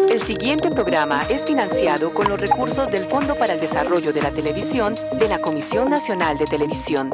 El siguiente programa es financiado con los recursos del Fondo para el Desarrollo de la Televisión de la Comisión Nacional de Televisión.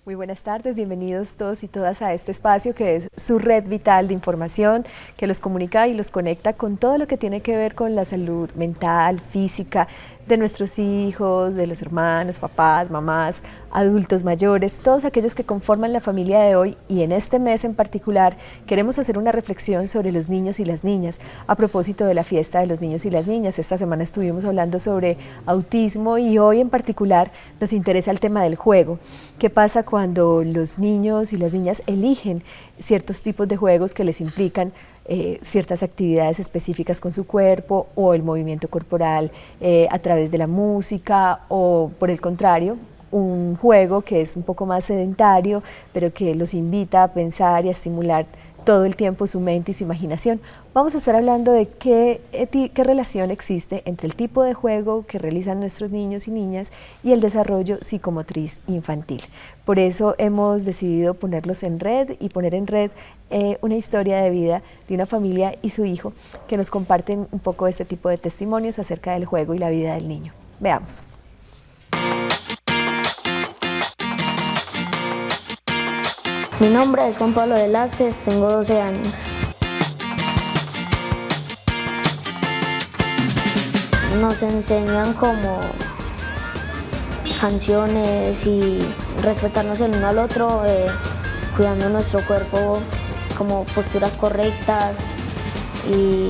Muy buenas tardes, bienvenidos todos y todas a este espacio que es su red vital de información que los comunica y los conecta con todo lo que tiene que ver con la salud mental, física, de nuestros hijos, de los hermanos, papás, mamás, adultos mayores, todos aquellos que conforman la familia de hoy, y en este mes en particular queremos hacer una reflexión sobre los niños y las niñas a propósito de la fiesta de los niños y las niñas. Esta semana estuvimos hablando sobre autismo y hoy en particular nos interesa el tema del juego. ¿Qué pasa cuando los niños y las niñas eligen ciertos tipos de juegos que les implican ciertas actividades específicas con su cuerpo o el movimiento corporal a través de la música, o por el contrario, un juego que es un poco más sedentario, pero que los invita a pensar y a estimular todo el tiempo su mente y su imaginación? Vamos a estar hablando de qué relación existe entre el tipo de juego que realizan nuestros niños y niñas y el desarrollo psicomotriz infantil. Por eso hemos decidido ponerlos en red y poner en red una historia de vida de una familia y su hijo que nos comparten un poco este tipo de testimonios acerca del juego y la vida del niño. Veamos. Mi nombre es Juan Pablo Velázquez, tengo 12 años. Nos enseñan como canciones y respetarnos el uno al otro, cuidando nuestro cuerpo, como posturas correctas y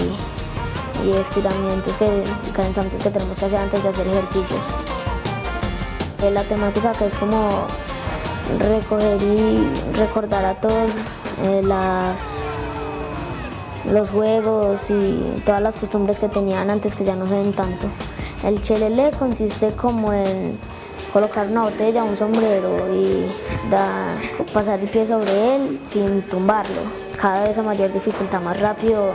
estiramientos, calentamientos que tenemos que hacer antes de hacer ejercicios. La temática que es como recoger y recordar a todos los juegos y todas las costumbres que tenían antes, que ya no se ven tanto. El chelele consiste como en colocar una botella, un sombrero y pasar el pie sobre él sin tumbarlo. Cada vez a mayor dificultad, más rápido.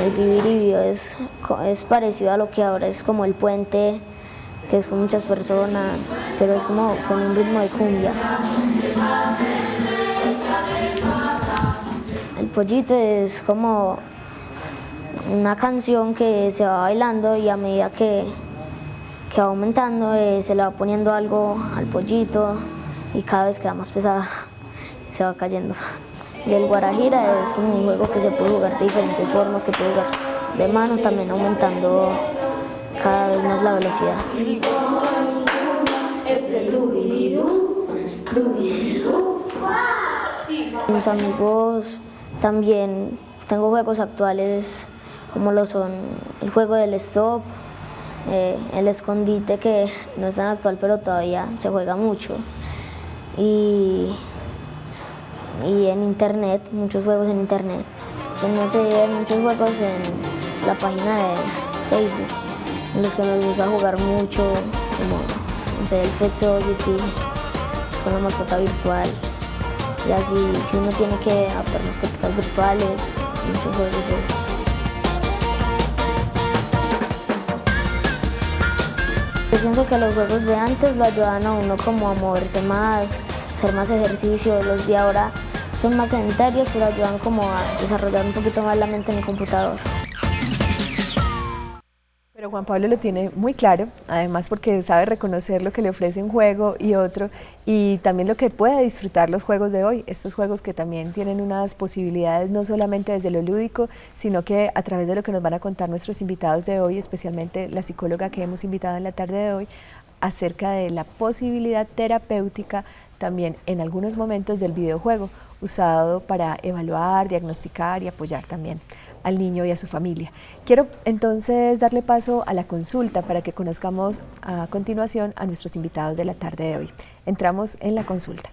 El bibiribio es parecido a lo que ahora es como el puente, que es con muchas personas, pero es como con un ritmo de cumbia. El pollito es como una canción que se va bailando y a medida que va aumentando se le va poniendo algo al pollito y cada vez queda más pesada, se va cayendo. Y el guarajira es un juego que se puede jugar de diferentes formas, que puede jugar de mano, también aumentando cada vez más la velocidad. Con mis amigos también tengo juegos actuales como lo son el juego del stop, el escondite, que no es tan actual pero todavía se juega mucho. Y en internet, muchos juegos en internet. No sé, hay muchos juegos en la página de Facebook, en los que nos gusta jugar mucho, como no sé, el Pet Society, es con la mascota virtual. Y así, si uno tiene que adaptar mascotas virtuales, muchos juegos de eso. Yo pienso que los juegos de antes lo ayudaban a uno como a moverse más, hacer más ejercicio. Los de ahora son más sedentarios, pero ayudan como a desarrollar un poquito más la mente en el computador. Pero Juan Pablo lo tiene muy claro, además porque sabe reconocer lo que le ofrece un juego y otro, y también lo que puede disfrutar los juegos de hoy, estos juegos que también tienen unas posibilidades no solamente desde lo lúdico, sino que a través de lo que nos van a contar nuestros invitados de hoy, especialmente la psicóloga que hemos invitado en la tarde de hoy, acerca de la posibilidad terapéutica también en algunos momentos del videojuego, usado para evaluar, diagnosticar y apoyar también al niño y a su familia. Quiero entonces darle paso a la consulta para que conozcamos a continuación a nuestros invitados de la tarde de hoy. Entramos en la consulta.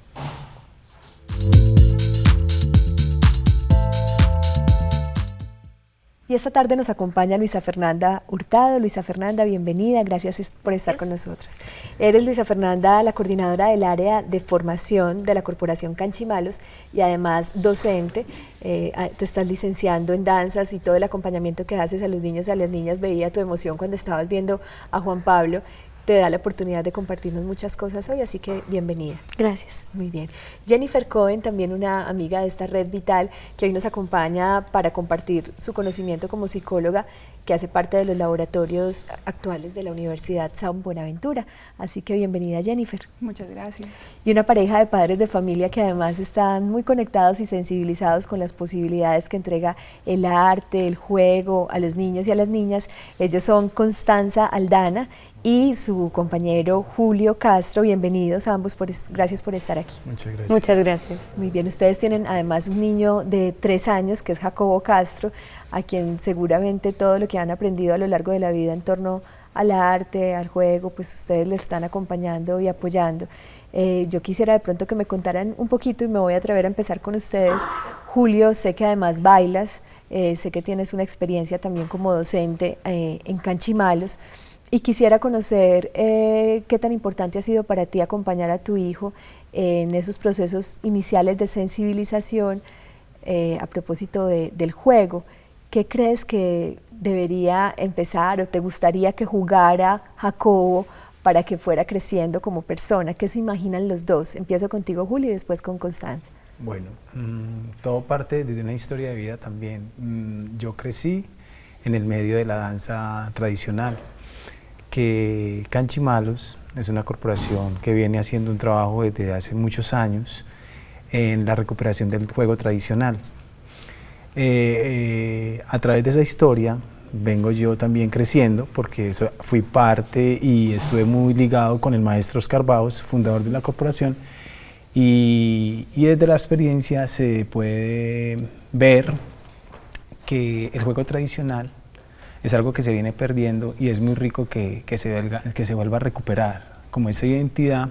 Y esta tarde nos acompaña Luisa Fernanda Hurtado. Luisa Fernanda, bienvenida, gracias por estar con nosotros. Eres, Luisa Fernanda, la coordinadora del área de formación de la Corporación Canchimalos y además docente. Te estás licenciando en danzas y todo el acompañamiento que haces a los niños y a las niñas. Veía tu emoción cuando estabas viendo a Juan Pablo. Te da la oportunidad de compartirnos muchas cosas hoy, así que bienvenida. Gracias. Muy bien. Jennifer Cohen, también una amiga de esta red vital, que hoy nos acompaña para compartir su conocimiento como psicóloga, que hace parte de los laboratorios actuales de la Universidad San Buenaventura. Así que bienvenida, Jennifer. Muchas gracias. Y una pareja de padres de familia que además están muy conectados y sensibilizados con las posibilidades que entrega el arte, el juego a los niños y a las niñas. Ellos son Constanza Aldana y su compañero Julio Castro. Bienvenidos a ambos, gracias por estar aquí. Muchas gracias. Muchas gracias. Muy bien, ustedes tienen además un niño de 3 años que es Jacobo Castro, a quien seguramente todo lo que han aprendido a lo largo de la vida en torno al arte, al juego, pues ustedes le están acompañando y apoyando. Yo quisiera de pronto que me contaran un poquito y me voy a atrever a empezar con ustedes. Julio, sé que además bailas, sé que tienes una experiencia también como docente en Canchimalos. Y quisiera conocer qué tan importante ha sido para ti acompañar a tu hijo en esos procesos iniciales de sensibilización a propósito del juego. ¿Qué crees que debería empezar o te gustaría que jugara Jacobo para que fuera creciendo como persona? ¿Qué se imaginan los dos? Empiezo contigo, Julio, y después con Constanza. Bueno, todo parte de una historia de vida también. Yo crecí en el medio de la danza tradicional, que Canchimalos es una corporación que viene haciendo un trabajo desde hace muchos años en la recuperación del juego tradicional. A través de esa historia vengo yo también creciendo, porque fui parte y estuve muy ligado con el maestro Oscar Baos, fundador de la corporación, y desde la experiencia se puede ver que el juego tradicional es algo que se viene perdiendo y es muy rico que se vuelva a recuperar como esa identidad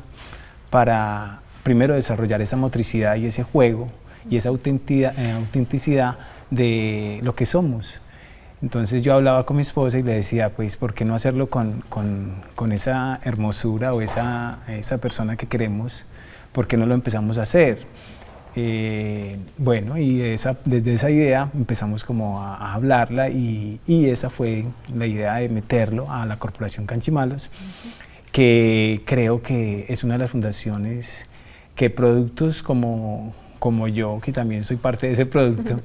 para primero desarrollar esa motricidad y ese juego y esa autenticidad de lo que somos. Entonces yo hablaba con mi esposa y le decía, pues, ¿por qué no hacerlo con esa hermosura o esa persona que queremos? ¿Por qué no lo empezamos a hacer? Bueno, y desde esa idea empezamos como a hablarla y esa fue la idea de meterlo a la Corporación Canchimalos, que creo que es una de las fundaciones que productos como yo, que también soy parte de ese producto,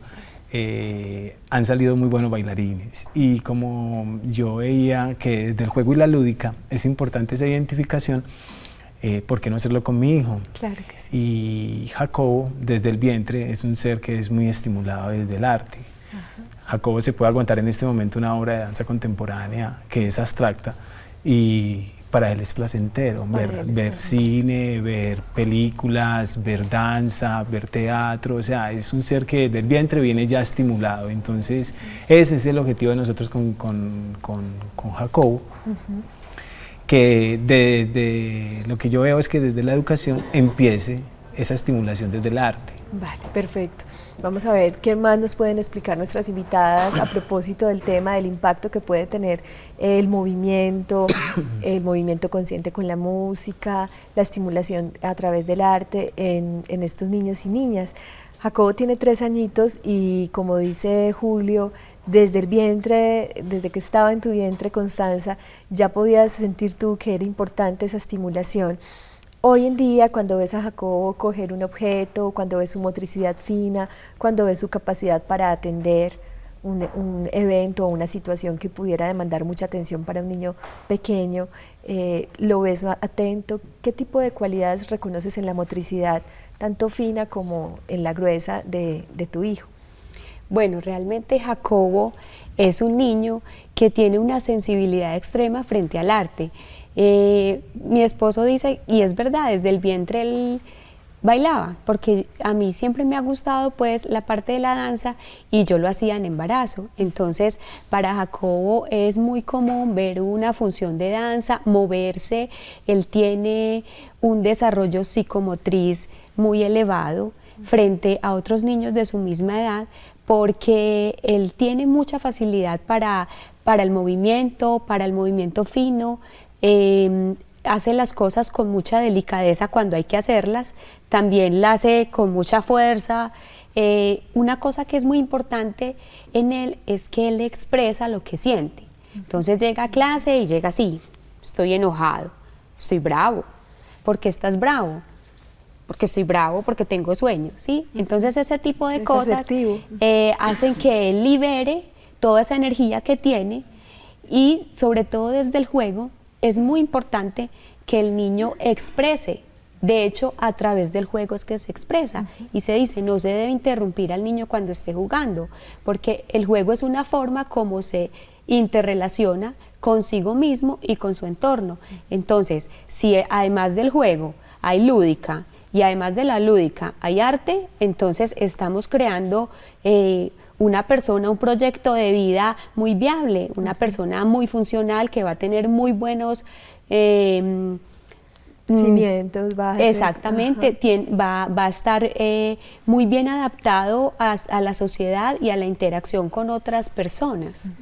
han salido muy buenos bailarines. Y como yo veía que desde el juego y la lúdica es importante esa identificación, ¿por qué no hacerlo con mi hijo? Claro que sí. Y Jacobo, desde el vientre, es un ser que es muy estimulado desde el arte. Jacobo se puede aguantar en este momento una obra de danza contemporánea que es abstracta y para él es placentero ver cine, ver películas, ver danza, ver teatro. O sea, es un ser que desde el vientre viene ya estimulado. Entonces, ese es el objetivo de nosotros con Jacobo. Que desde lo que yo veo es que desde la educación empiece esa estimulación desde el arte. Vale, perfecto. Vamos a ver qué más nos pueden explicar nuestras invitadas a propósito del tema, del impacto que puede tener el movimiento consciente con la música, la estimulación a través del arte en estos niños y niñas. Jacobo tiene 3 añitos y, como dice Julio, desde el vientre, desde que estaba en tu vientre, Constanza, ya podías sentir tú que era importante esa estimulación. Hoy en día, cuando ves a Jacobo coger un objeto, cuando ves su motricidad fina, cuando ves su capacidad para atender un evento o una situación que pudiera demandar mucha atención para un niño pequeño, lo ves atento. ¿Qué tipo de cualidades reconoces en la motricidad, tanto fina como en la gruesa de tu hijo? Bueno, realmente Jacobo es un niño que tiene una sensibilidad extrema frente al arte. Mi esposo dice, y es verdad, desde el vientre él bailaba, porque a mí siempre me ha gustado pues la parte de la danza y yo lo hacía en embarazo. Entonces para Jacobo es muy común ver una función de danza, moverse. Él tiene un desarrollo psicomotriz muy elevado frente a otros niños de su misma edad, porque él tiene mucha facilidad para el movimiento fino, hace las cosas con mucha delicadeza cuando hay que hacerlas, también la hace con mucha fuerza. Una cosa que es muy importante en él es que él expresa lo que siente. Entonces llega a clase y llega así: estoy enojado, estoy bravo. ¿Por qué estás bravo? Porque estoy bravo, porque tengo sueño, ¿sí? Entonces ese tipo de cosas hacen que él libere toda esa energía que tiene, y sobre todo desde el juego es muy importante que el niño exprese. De hecho, a través del juego es que se expresa, y se dice: no se debe interrumpir al niño cuando esté jugando, porque el juego es una forma como se interrelaciona consigo mismo y con su entorno. Entonces, si además del juego hay lúdica, y además de la lúdica hay arte, entonces estamos creando una persona, un proyecto de vida muy viable, una persona muy funcional que va a tener muy buenos cimientos, bases. Exactamente, va a estar muy bien adaptado a la sociedad y a la interacción con otras personas.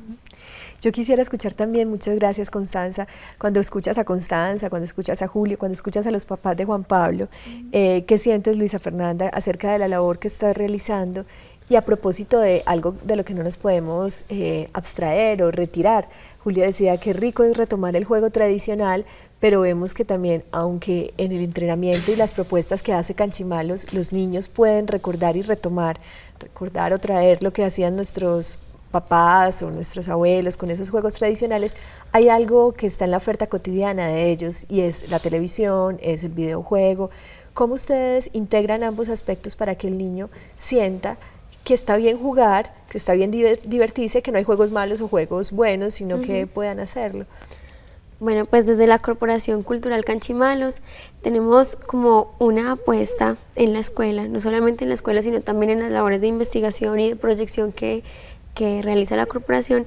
Yo quisiera escuchar también, muchas gracias Constanza, cuando escuchas a Constanza, cuando escuchas a Julio, cuando escuchas a los papás de Juan Pablo, ¿qué sientes, Luisa Fernanda, acerca de la labor que estás realizando? Y a propósito de algo de lo que no nos podemos abstraer o retirar, Julio decía que rico es retomar el juego tradicional, pero vemos que también, aunque en el entrenamiento y las propuestas que hace Canchimalos, los niños pueden recordar y recordar o traer lo que hacían nuestros papás o nuestros abuelos con esos juegos tradicionales, hay algo que está en la oferta cotidiana de ellos, y es la televisión, es el videojuego. ¿Cómo ustedes integran ambos aspectos para que el niño sienta que está bien jugar, que está bien divertirse, que no hay juegos malos o juegos buenos, sino que puedan hacerlo? Bueno, pues desde la Corporación Cultural Canchimalos tenemos como una apuesta en la escuela, no solamente en la escuela, sino también en las labores de investigación y de proyección que realiza la corporación,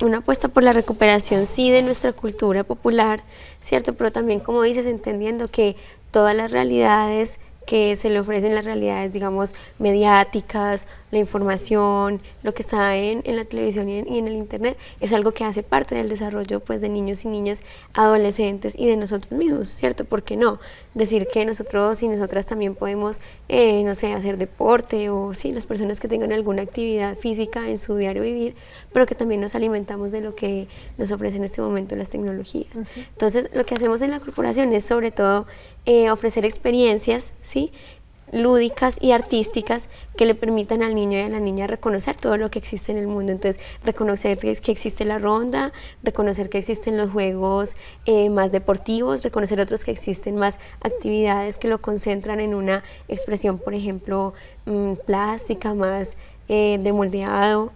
una apuesta por la recuperación, sí, de nuestra cultura popular, ¿cierto? Pero también, como dices, entendiendo que todas las realidades que se le ofrecen, las realidades, digamos, mediáticas, la información, lo que está en la televisión y en el internet, es algo que hace parte del desarrollo, pues, de niños y niñas, adolescentes y de nosotros mismos, ¿cierto? ¿Por qué no? Decir que nosotros y nosotras también podemos, no sé, hacer deporte, o sí, las personas que tengan alguna actividad física en su diario vivir, pero que también nos alimentamos de lo que nos ofrecen en este momento las tecnologías. Entonces, lo que hacemos en la corporación es sobre todo ofrecer experiencias, ¿sí?, lúdicas y artísticas que le permitan al niño y a la niña reconocer todo lo que existe en el mundo. Entonces, reconocer que existe la ronda, reconocer que existen los juegos más deportivos, reconocer otros que existen más actividades que lo concentran en una expresión, por ejemplo, plástica, más de moldeado,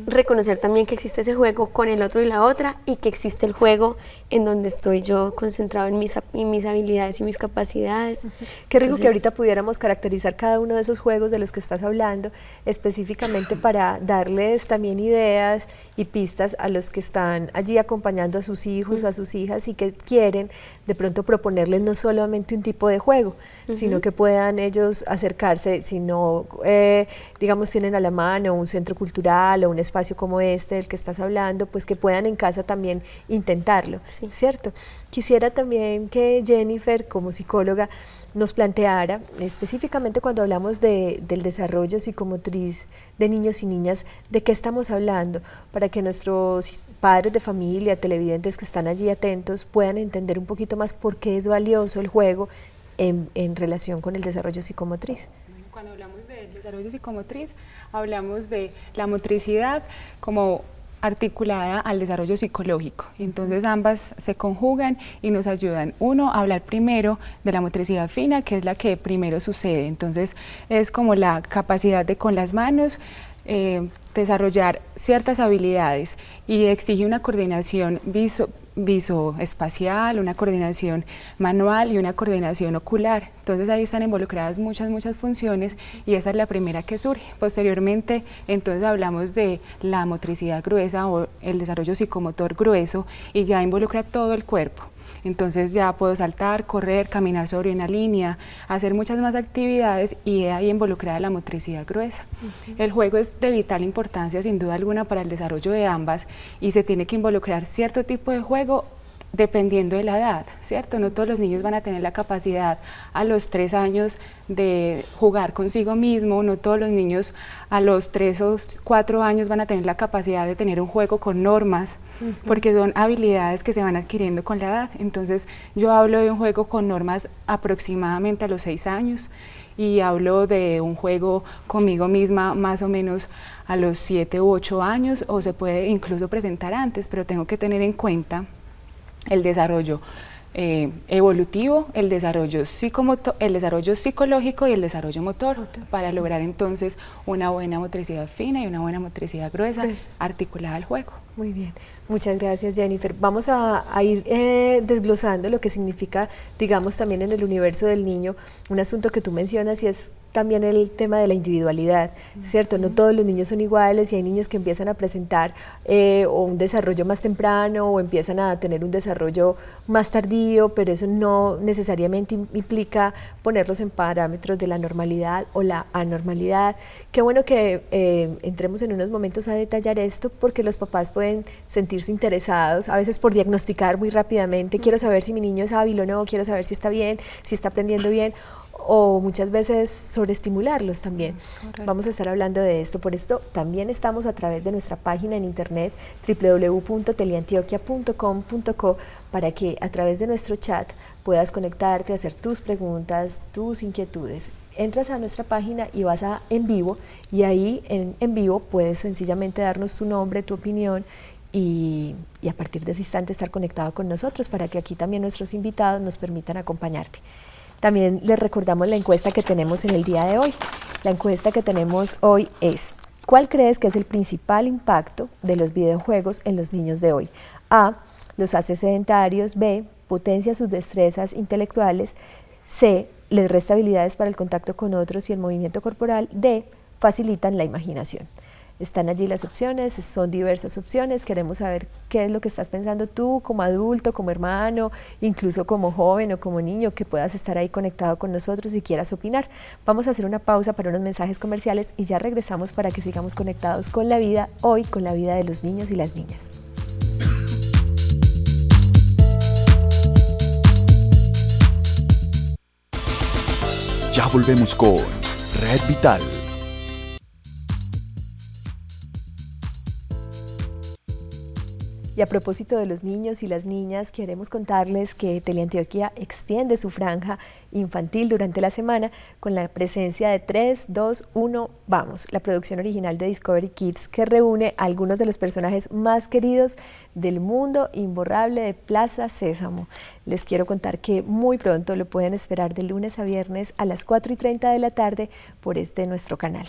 reconocer también que existe ese juego con el otro y la otra, y que existe el juego en donde estoy yo concentrado en mis habilidades y mis capacidades. Qué rico. Entonces, que ahorita pudiéramos caracterizar cada uno de esos juegos de los que estás hablando, específicamente para darles también ideas y pistas a los que están allí acompañando a sus hijos o a sus hijas, y que quieren de pronto proponerles no solamente un tipo de juego, sino que puedan ellos acercarse, si no, digamos, tienen a la mano un centro cultural o un espacio como este del que estás hablando, pues que puedan en casa también intentarlo, ¿cierto? Quisiera también que Jennifer, como psicóloga, nos planteara, específicamente cuando hablamos del desarrollo psicomotriz de niños y niñas, de qué estamos hablando, para que nuestros padres de familia, televidentes que están allí atentos, puedan entender un poquito más por qué es valioso el juego en relación con el desarrollo psicomotriz. Cuando hablamos del desarrollo psicomotriz, hablamos de la motricidad como articulada al desarrollo psicológico. Entonces ambas se conjugan y nos ayudan, uno, a hablar primero de la motricidad fina, que es la que primero sucede. Entonces es como la capacidad de con las manos desarrollar ciertas habilidades, y exige una coordinación visoespacial, una coordinación manual y una coordinación ocular. Entonces ahí están involucradas muchas funciones, y esa es la primera que surge. Posteriormente, entonces hablamos de la motricidad gruesa o el desarrollo psicomotor grueso, y ya involucra todo el cuerpo. entonces ya puedo saltar, correr, caminar sobre una línea, hacer muchas más actividades y ahí involucrada la motricidad gruesa. El juego es de vital importancia sin duda alguna para el desarrollo de ambas y se tiene que involucrar cierto tipo de juego dependiendo de la edad, ¿cierto? No todos los niños van a tener la capacidad a los 3 años de jugar consigo mismo, no todos los niños a los 3 o 4 años van a tener la capacidad de tener un juego con normas, porque son habilidades que se van adquiriendo con la edad. Entonces yo hablo de un juego con normas aproximadamente a los 6 años y hablo de un juego conmigo misma más o menos a los 7 u 8 años, o se puede incluso presentar antes, pero tengo que tener en cuenta el desarrollo evolutivo, el desarrollo psicológico y el desarrollo motor, para lograr entonces una buena motricidad fina y una buena motricidad gruesa articulada al juego. Muy bien, muchas gracias, Jennifer. Vamos a ir desglosando lo que significa, digamos, también en el universo del niño, un asunto que tú mencionas y es también el tema de la individualidad, ¿cierto? No todos los niños son iguales y hay niños que empiezan a presentar o un desarrollo más temprano o empiezan a tener un desarrollo más tardío, pero eso no necesariamente implica ponerlos en parámetros de la normalidad o la anormalidad. Qué bueno que entremos en unos momentos a detallar esto, porque los papás pueden sentirse interesados, a veces por diagnosticar muy rápidamente, quiero saber si mi niño es hábil o no, quiero saber si está bien, si está aprendiendo bien, o muchas veces sobreestimularlos también. Vamos a estar hablando de esto. Por esto también estamos a través de nuestra página en internet www.teleantioquia.com.co para que a través de nuestro chat puedas conectarte, hacer tus preguntas, tus inquietudes. Entras a nuestra página y vas a en vivo, y ahí en vivo puedes sencillamente darnos tu nombre, tu opinión, y a partir de ese instante estar conectado con nosotros para que aquí también nuestros invitados nos permitan acompañarte. También les recordamos la encuesta que tenemos en el día de hoy. La encuesta que tenemos hoy es: ¿cuál crees que es el principal impacto de los videojuegos en los niños de hoy? A, los hace sedentarios. B, potencia sus destrezas intelectuales. C, les resta habilidades para el contacto con otros y el movimiento corporal. D, facilitan la imaginación. Están allí las opciones, son diversas opciones. Queremos saber qué es lo que estás pensando tú como adulto, como hermano, incluso como joven o como niño, que puedas estar ahí conectado con nosotros y quieras opinar. Vamos a hacer una pausa para unos mensajes comerciales y ya regresamos para que sigamos conectados con la vida hoy, con la vida de los niños y las niñas. Ya volvemos con Red Vital. Y a propósito de los niños y las niñas, queremos contarles que Teleantioquia extiende su franja infantil durante la semana con la presencia de 3, 2, 1, Vamos, la producción original de Discovery Kids que reúne a algunos de los personajes más queridos del mundo imborrable de Plaza Sésamo. Les quiero contar que muy pronto lo pueden esperar de lunes a viernes a las 4:30 de la tarde por nuestro canal.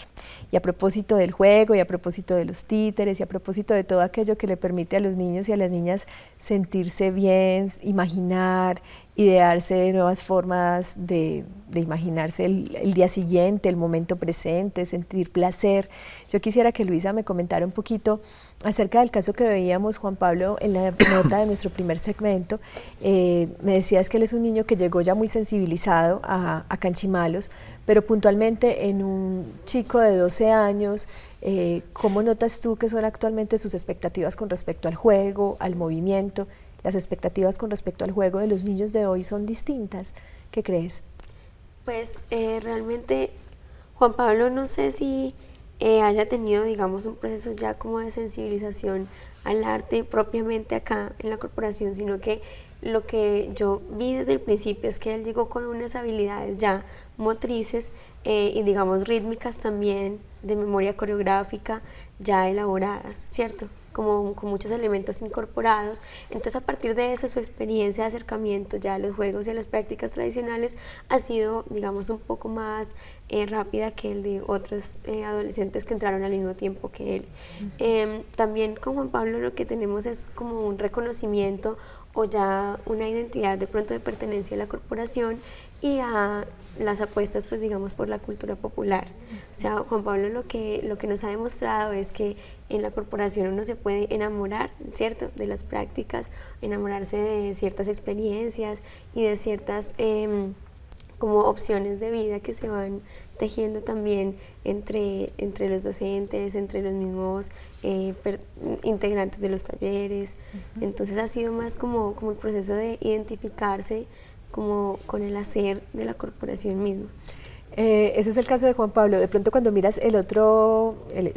Y a propósito del juego y a propósito de los títeres y a propósito de todo aquello que le permite a los niños y a las niñas sentirse bien, imaginar, idearse nuevas formas de imaginarse el día siguiente, el momento presente, sentir placer. Yo quisiera que Luisa me comentara un poquito acerca del caso que veíamos, Juan Pablo, en la nota de nuestro primer segmento. Me decías que él es un niño que llegó ya muy sensibilizado a Canchimalos, pero puntualmente en un chico de 12 años, ¿cómo notas tú que son actualmente sus expectativas con respecto al juego, al movimiento? Las expectativas con respecto al juego de los niños de hoy son distintas. ¿Qué crees? Pues realmente Juan Pablo no sé si haya tenido, digamos, un proceso ya como de sensibilización al arte propiamente acá en la corporación, sino que lo que yo vi desde el principio es que él llegó con unas habilidades ya motrices y digamos rítmicas también, de memoria coreográfica ya elaboradas, ¿cierto? Como con muchos elementos incorporados. Entonces a partir de eso su experiencia de acercamiento ya a los juegos y a las prácticas tradicionales ha sido, digamos, un poco más rápida que el de otros adolescentes que entraron al mismo tiempo que él. También con Juan Pablo lo que tenemos es como un reconocimiento o ya una identidad de pronto de pertenencia a la corporación y a las apuestas, pues digamos, por la cultura popular. O sea, Juan Pablo lo que nos ha demostrado es que en la corporación uno se puede enamorar, ¿cierto?, de las prácticas, enamorarse de ciertas experiencias y de ciertas como opciones de vida que se van tejiendo también entre los docentes, entre los mismos integrantes de los talleres. Entonces ha sido más como el proceso de identificarse como con el hacer de la corporación misma. Ese es el caso de Juan Pablo. De pronto cuando miras el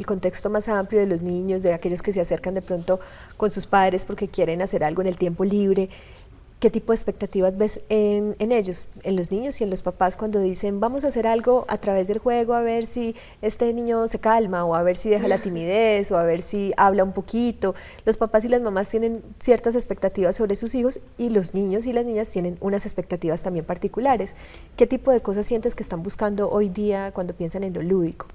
contexto más amplio de los niños, de aquellos que se acercan de pronto con sus padres porque quieren hacer algo en el tiempo libre, ¿qué tipo de expectativas ves en ellos, en los niños y en los papás cuando dicen vamos a hacer algo a través del juego a ver si este niño se calma o a ver si deja la timidez o a ver si habla un poquito? Los papás y las mamás tienen ciertas expectativas sobre sus hijos y los niños y las niñas tienen unas expectativas también particulares. ¿Qué tipo de cosas sientes que están buscando hoy día cuando piensan en lo lúdico?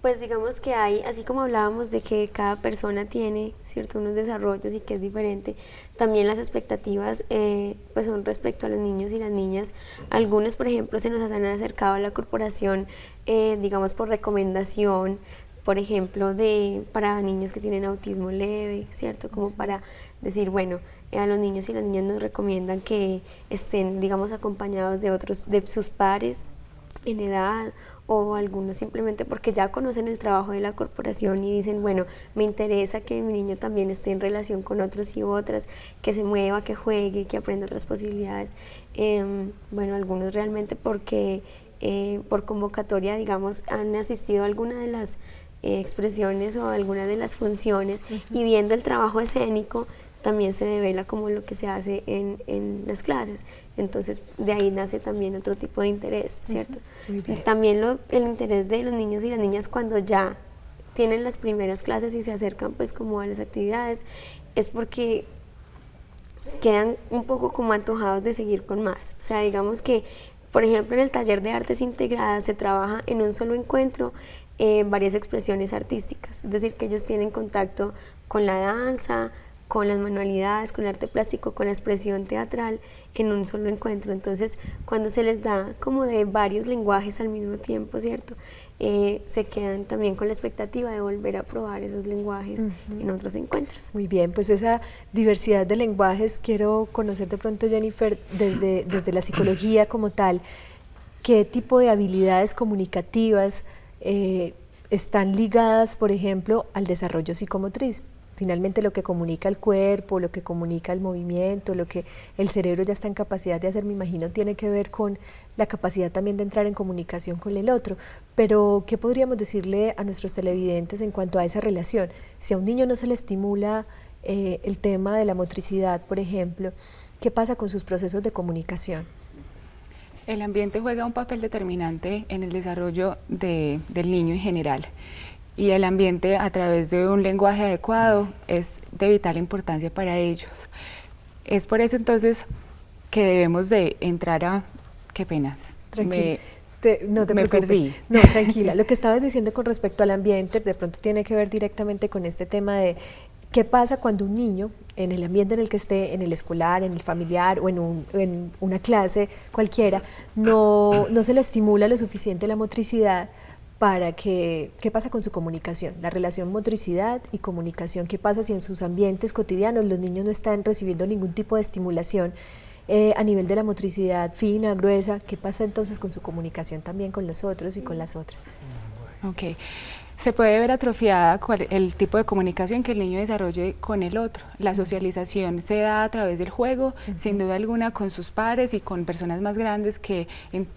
Pues digamos que hay, así como hablábamos de que cada persona tiene, ¿cierto?, unos desarrollos y que es diferente, también las expectativas pues son respecto a los niños y las niñas. Algunos, por ejemplo, se nos han acercado a la corporación, digamos, por recomendación, por ejemplo, para niños que tienen autismo leve, ¿cierto?, como para decir, bueno, a los niños y las niñas nos recomiendan que estén, digamos, acompañados de sus pares en edad, o algunos simplemente porque ya conocen el trabajo de la corporación y dicen, bueno, me interesa que mi niño también esté en relación con otros y otras, que se mueva, que juegue, que aprenda otras posibilidades. Bueno, algunos realmente porque por convocatoria, digamos, han asistido a alguna de las expresiones o a alguna de las funciones y viendo el trabajo escénico también se devela como lo que se hace en las clases. Entonces, de ahí nace también otro tipo de interés, ¿cierto? También el interés de los niños y las niñas cuando ya tienen las primeras clases y se acercan pues como a las actividades, es porque quedan un poco como antojados de seguir con más. O sea, digamos que, por ejemplo, en el taller de artes integradas se trabaja en un solo encuentro varias expresiones artísticas, es decir, que ellos tienen contacto con la danza, con las manualidades, con el arte plástico, con la expresión teatral en un solo encuentro. Entonces, cuando se les da como de varios lenguajes al mismo tiempo, ¿cierto?, se quedan también con la expectativa de volver a probar esos lenguajes en otros encuentros. Muy bien, pues esa diversidad de lenguajes, quiero conocer de pronto, Jennifer, desde la psicología como tal, ¿qué tipo de habilidades comunicativas están ligadas, por ejemplo, al desarrollo psicomotriz? Finalmente lo que comunica el cuerpo, lo que comunica el movimiento, lo que el cerebro ya está en capacidad de hacer, me imagino, tiene que ver con la capacidad también de entrar en comunicación con el otro. Pero, ¿qué podríamos decirle a nuestros televidentes en cuanto a esa relación? Si a un niño no se le estimula el tema de la motricidad, por ejemplo, ¿qué pasa con sus procesos de comunicación? El ambiente juega un papel determinante en el desarrollo del niño en general. Y el ambiente a través de un lenguaje adecuado es de vital importancia para ellos. Es por eso entonces que debemos de entrar a... Qué penas. Tranquila. No te me preocupes. perdí. No, tranquila. Lo que estabas diciendo con respecto al ambiente de pronto tiene que ver directamente con este tema de qué pasa cuando un niño, en el ambiente en el que esté, en el escolar, en el familiar o en una clase cualquiera, no se le estimula lo suficiente la motricidad para ¿qué pasa con su comunicación? La relación motricidad y comunicación, ¿qué pasa si en sus ambientes cotidianos los niños no están recibiendo ningún tipo de estimulación a nivel de la motricidad fina, gruesa? ¿Qué pasa entonces con su comunicación también con los otros y con las otras? Ok. Se puede ver atrofiada el tipo de comunicación que el niño desarrolle con el otro. La socialización se da a través del juego, sin duda alguna con sus pares y con personas más grandes que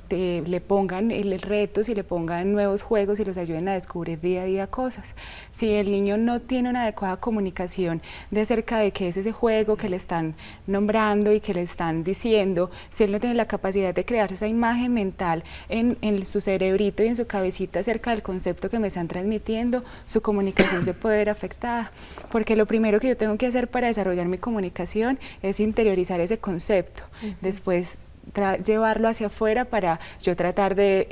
le pongan retos y le pongan nuevos juegos y los ayuden a descubrir día a día cosas. Si el niño no tiene una adecuada comunicación de acerca de qué es ese juego que le están nombrando y que le están diciendo, si él no tiene la capacidad de crearse esa imagen mental en su cerebrito y en su cabecita acerca del concepto que me están transmitiendo, su comunicación se puede ver afectada, porque lo primero que yo tengo que hacer para desarrollar mi comunicación es interiorizar ese concepto. Después llevarlo hacia afuera para yo tratar de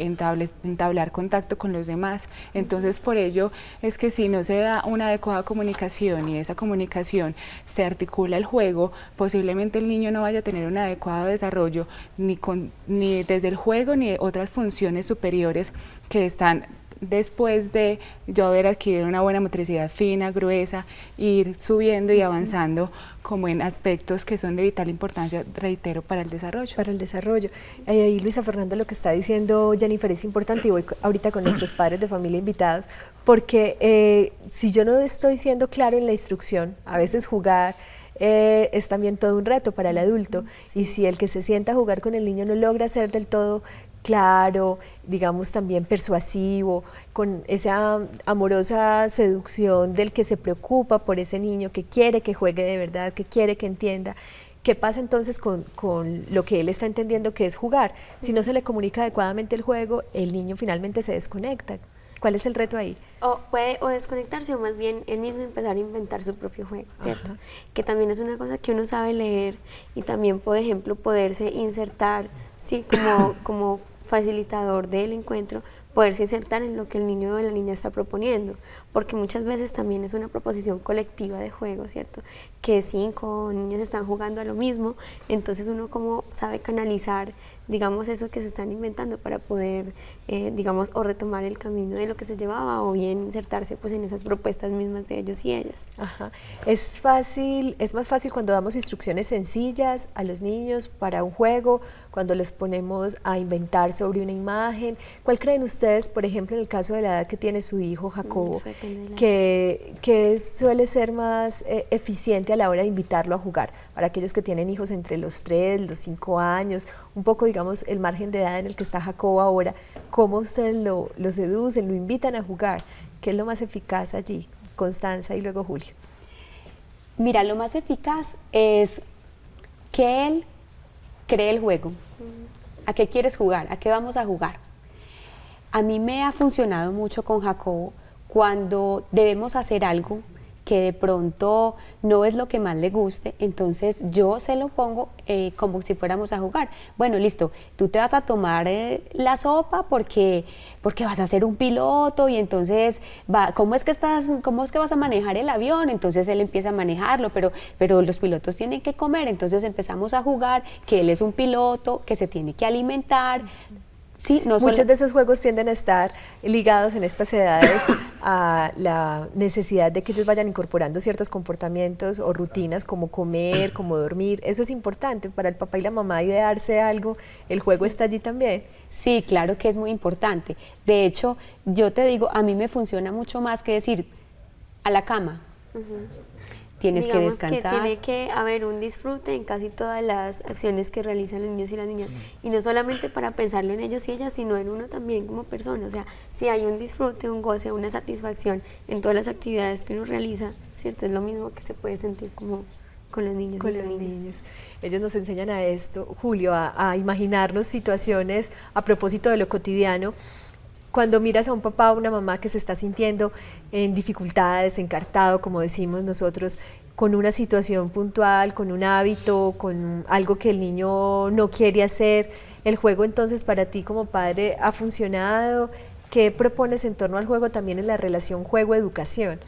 entablar contacto con los demás. Entonces, por ello es que si no se da una adecuada comunicación y esa comunicación se articula el juego, posiblemente el niño no vaya a tener un adecuado desarrollo ni desde el juego ni de otras funciones superiores que están después de yo haber adquirido una buena motricidad fina, gruesa, ir subiendo y avanzando como en aspectos que son de vital importancia, reitero, para el desarrollo. Para el desarrollo. Ahí Luisa Fernanda, lo que está diciendo Jennifer es importante, y voy ahorita con nuestros padres de familia invitados, porque si yo no estoy siendo claro en la instrucción, a veces jugar es también todo un reto para el adulto, y si el que se sienta a jugar con el niño no logra ser del todo claro, digamos también persuasivo, con esa amorosa seducción del que se preocupa por ese niño, que quiere que juegue de verdad, que quiere que entienda. ¿Qué pasa entonces con lo que él está entendiendo que es jugar? Si no se le comunica adecuadamente el juego, el niño finalmente se desconecta. ¿Cuál es el reto ahí? O puede desconectarse, o más bien él mismo empezar a inventar su propio juego, ¿cierto? Ajá. Que también es una cosa que uno sabe leer, y también, por ejemplo, poderse insertar, sí, como facilitador del encuentro, poderse insertar en lo que el niño o la niña está proponiendo, porque muchas veces también es una proposición colectiva de juego, ¿cierto? Que 5 niños están jugando a lo mismo, entonces uno como sabe canalizar, digamos, eso que se están inventando para poder, digamos, o retomar el camino de lo que se llevaba, o bien insertarse pues en esas propuestas mismas de ellos y ellas. Ajá. Es más fácil cuando damos instrucciones sencillas a los niños para un juego, cuando les ponemos a inventar sobre una imagen. ¿Cuál creen ustedes, por ejemplo, en el caso de la edad que tiene su hijo Jacobo, que suele ser más eficiente a la hora de invitarlo a jugar? Para aquellos que tienen hijos entre los 3, los 5 años, un poco, digamos, el margen de edad en el que está Jacobo ahora, ¿cómo ustedes lo seducen, lo invitan a jugar? ¿Qué es lo más eficaz allí? Constanza y luego Julio. Mira, lo más eficaz es que él cree el juego. ¿A qué quieres jugar? ¿A qué vamos a jugar? A mí me ha funcionado mucho con Jacobo cuando debemos hacer algo que de pronto no es lo que más le guste, entonces yo se lo pongo como si fuéramos a jugar. Bueno, listo, tú te vas a tomar la sopa porque vas a ser un piloto, y entonces ¿cómo es que vas a manejar el avión? Entonces él empieza a manejarlo, pero los pilotos tienen que comer, entonces empezamos a jugar que él es un piloto, que se tiene que alimentar. Sí, muchos de esos juegos tienden a estar ligados en estas edades a la necesidad de que ellos vayan incorporando ciertos comportamientos o rutinas, como comer, como dormir. Eso es importante para el papá y la mamá, idearse algo. El juego está allí también. Sí, claro que es muy importante. De hecho, yo te digo, a mí me funciona mucho más que decir a la cama. Tienes que descansar. Que tiene que haber un disfrute en casi todas las acciones que realizan los niños y las niñas, y no solamente para pensarlo en ellos y ellas, sino en uno también como persona. O sea, si hay un disfrute, un goce, una satisfacción en todas las actividades que uno realiza, ¿cierto? Es lo mismo que se puede sentir como con los niños y las niñas. Ellos nos enseñan a esto, Julio, a imaginarnos situaciones a propósito de lo cotidiano. Cuando miras a un papá o una mamá que se está sintiendo en dificultades, encartado, como decimos nosotros, con una situación puntual, con un hábito, con algo que el niño no quiere hacer, el juego entonces para ti como padre ha funcionado. ¿Qué propones en torno al juego también en la relación juego-educación?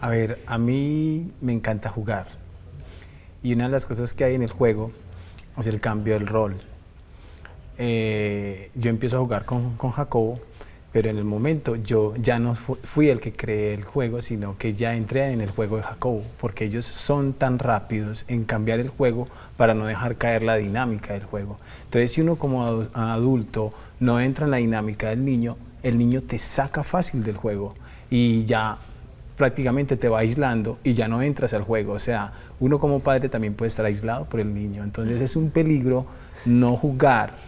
A ver, a mí me encanta jugar, y una de las cosas que hay en el juego es el cambio del rol. Yo empiezo a jugar con Jacobo, pero en el momento yo ya no fui el que creé el juego, sino que ya entré en el juego de Jacobo, porque ellos son tan rápidos en cambiar el juego para no dejar caer la dinámica del juego. Entonces, si uno como adulto no entra en la dinámica del niño, el niño te saca fácil del juego y ya prácticamente te va aislando y ya no entras al juego. O sea, uno como padre también puede estar aislado por el niño. Entonces es un peligro no jugar,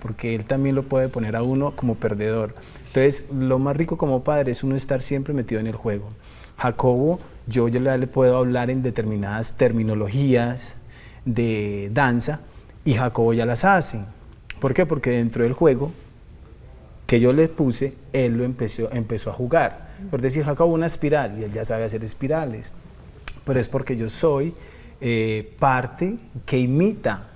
porque él también lo puede poner a uno como perdedor. Entonces, lo más rico como padre es uno estar siempre metido en el juego. Jacobo, yo ya le puedo hablar en determinadas terminologías de danza, y Jacobo ya las hace. ¿Por qué? Porque dentro del juego que yo le puse, él lo empezó a jugar. Por decir, Jacobo, una espiral, y él ya sabe hacer espirales. Pero es porque yo soy parte que imita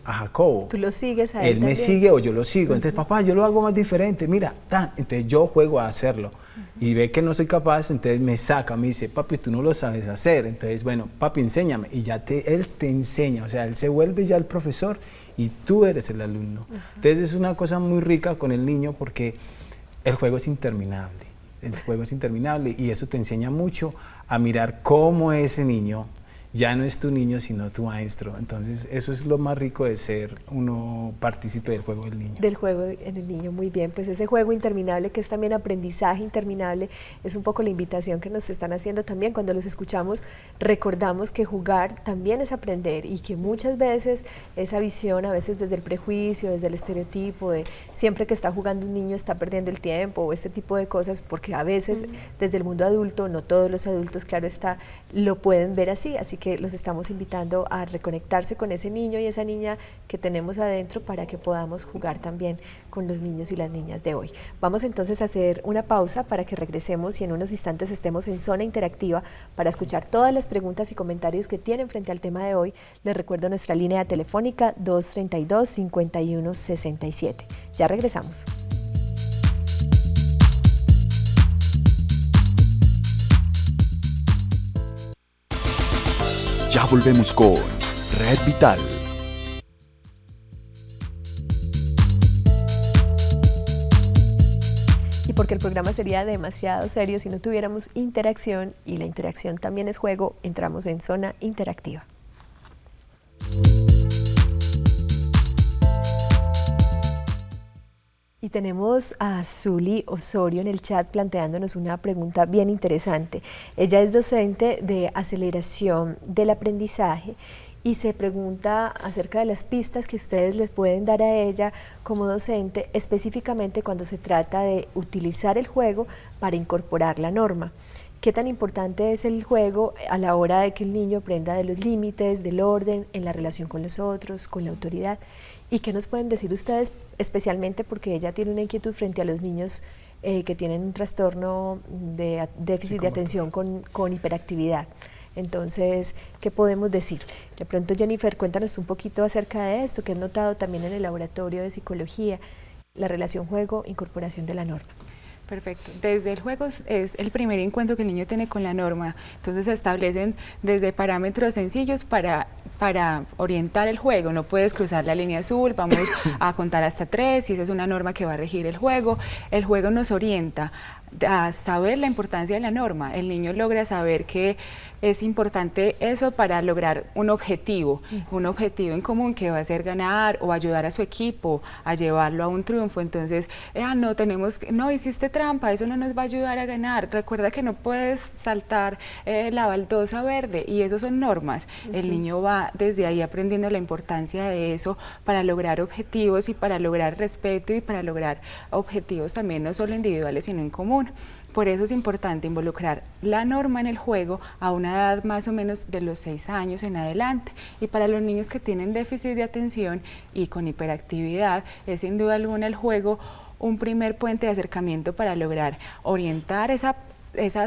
a Jacobo. Tú lo sigues a él Él me también. sigue o yo lo sigo. Entonces, papá, yo lo hago más diferente, mira, tan. Entonces yo juego a hacerlo. Y ve que no soy capaz, entonces me saca, me dice, papi, tú no lo sabes hacer. Entonces, bueno, papi, enséñame. Y ya él te enseña, o sea, él se vuelve ya el profesor y tú eres el alumno. Entonces es una cosa muy rica con el niño porque el juego es interminable. El juego es interminable y eso te enseña mucho a mirar cómo ese niño ya no es tu niño, sino tu maestro. Entonces, eso es lo más rico de ser uno partícipe del juego del niño. Del juego en el niño, muy bien. Pues ese juego interminable, que es también aprendizaje interminable, es un poco la invitación que nos están haciendo también. Cuando los escuchamos, recordamos que jugar también es aprender y que muchas veces esa visión, a veces desde el prejuicio, desde el estereotipo, de siempre que está jugando un niño está perdiendo el tiempo o este tipo de cosas, porque a veces desde el mundo adulto, no todos los adultos, claro está, lo pueden ver así que los estamos invitando a reconectarse con ese niño y esa niña que tenemos adentro para que podamos jugar también con los niños y las niñas de hoy. Vamos entonces a hacer una pausa para que regresemos y en unos instantes estemos en zona interactiva para escuchar todas las preguntas y comentarios que tienen frente al tema de hoy. Les recuerdo nuestra línea telefónica 232-5167. Ya regresamos. Ya volvemos con Red Vital. Y porque el programa sería demasiado serio si no tuviéramos interacción, y la interacción también es juego, entramos en zona interactiva. Y tenemos a Zuli Osorio en el chat planteándonos una pregunta bien interesante. Ella es docente de aceleración del aprendizaje y se pregunta acerca de las pistas que ustedes les pueden dar a ella como docente, específicamente cuando se trata de utilizar el juego para incorporar la norma. ¿Qué tan importante es el juego a la hora de que el niño aprenda de los límites, del orden, en la relación con los otros, con la autoridad? ¿Y qué nos pueden decir ustedes, especialmente porque ella tiene una inquietud frente a los niños que tienen un trastorno de déficit de atención con hiperactividad? Entonces, ¿qué podemos decir? De pronto, Jennifer, cuéntanos un poquito acerca de esto, que has notado también en el laboratorio de psicología, la relación juego-incorporación de la norma. Perfecto. Desde el juego es el primer encuentro que el niño tiene con la norma. Entonces se establecen desde parámetros sencillos para orientar el juego. No puedes cruzar la línea azul, vamos a contar hasta 3, y esa es una norma que va a regir el juego. El juego nos orienta a saber la importancia de la norma. El niño logra saber que es importante eso para lograr un objetivo en común que va a ser ganar o ayudar a su equipo a llevarlo a un triunfo. Entonces, no hiciste trampa, eso no nos va a ayudar a ganar. Recuerda que no puedes saltar la baldosa verde, y eso son normas. El niño va desde ahí aprendiendo la importancia de eso para lograr objetivos y para lograr respeto y para lograr objetivos también no solo individuales sino en común. Por eso es importante involucrar la norma en el juego a una edad más o menos de los 6 años en adelante. Y para los niños que tienen déficit de atención y con hiperactividad, es sin duda alguna el juego un primer puente de acercamiento para lograr orientar esa